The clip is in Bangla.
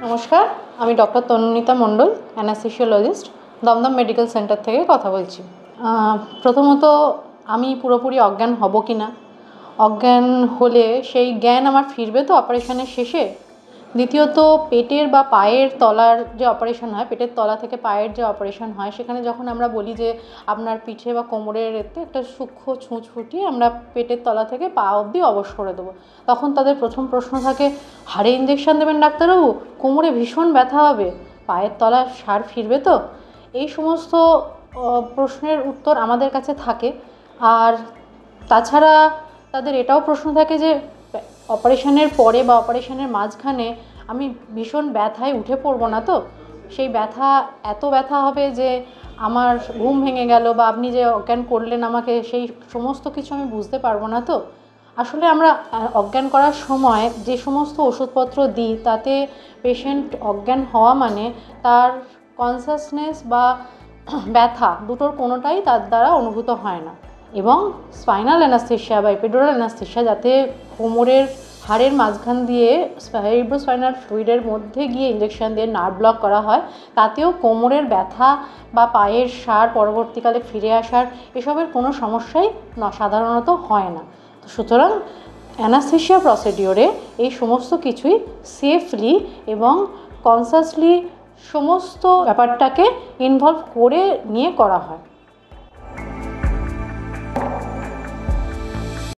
নমস্কার, আমি ডক্টর তনুনীতা মণ্ডল, অ্যানাস্থেসিওলজিস্ট, দমদম মেডিকেল সেন্টার থেকে কথা বলছি। প্রথমত আমি পুরোপুরি অজ্ঞান হব কি না, অজ্ঞান হলে সেই জ্ঞান আমার ফিরবে তো অপারেশনের শেষে? দ্বিতীয়ত পেটের বা পায়ের তলার যে অপারেশন হয়, পেটের তলা থেকে পায়ের যে অপারেশন হয়, সেখানে যখন আমরা বলি যে আপনার পিঠে বা কোমরের এতে একটা সূক্ষ্ম ছুঁচ ফুটিয়ে আমরা পেটের তলা থেকে পা অবধি অবশ করে দেবো, তখন তাদের প্রথম প্রশ্ন থাকে, হাড়ে ইঞ্জেকশন দেবেন ডাক্তারবাবু, কোমরে ভীষণ ব্যথা হবে, পায়ের তলার সার ফিরবে তো? এই সমস্ত প্রশ্নের উত্তর আমাদের কাছে থাকে। আর তাছাড়া তাদের এটাও প্রশ্ন থাকে যে অপারেশনের পরে বা অপারেশনের মাঝখানে আমি ভীষণ ব্যথায় উঠে পড়বো না তো? সেই ব্যথা এত ব্যথা হবে যে আমার ঘুম ভেঙে গেল, বা আপনি যে অজ্ঞান করলেন আমাকে, সেই সমস্ত কিছু আমি বুঝতে পারবো না তো? আসলে আমরা অজ্ঞান করার সময় যে সমস্ত ওষুধপত্র দিই, তাতে পেশেন্ট অজ্ঞান হওয়া মানে তার কনসাসনেস বা ব্যথা দুটোর কোনোটাই তার দ্বারা অনুভূত হয় না। এবং স্পাইনাল অ্যানাস্থেশিয়া বা এপিডুরাল অ্যানাস্থেশিয়া, যাতে কোমরের হাড়ের মাঝখান দিয়ে সেরিব্রোস্পাইনাল ফ্লুইডের মধ্যে গিয়ে ইঞ্জেকশন দিয়ে নার্ভ ব্লক করা হয়, তাতেও কোমরের ব্যথা বা পায়ের সার পরবর্তীকালে ফিরে আসার এসবের কোনো সমস্যাই সাধারণত হয় না। সুতরাং অ্যানাস্থেশিয়া প্রসিডিওরে এই সমস্ত কিছুই সেফলি এবং কনসাসলি সমস্ত ব্যাপারটাকে ইনভলভ করে নিয়ে করা হয়।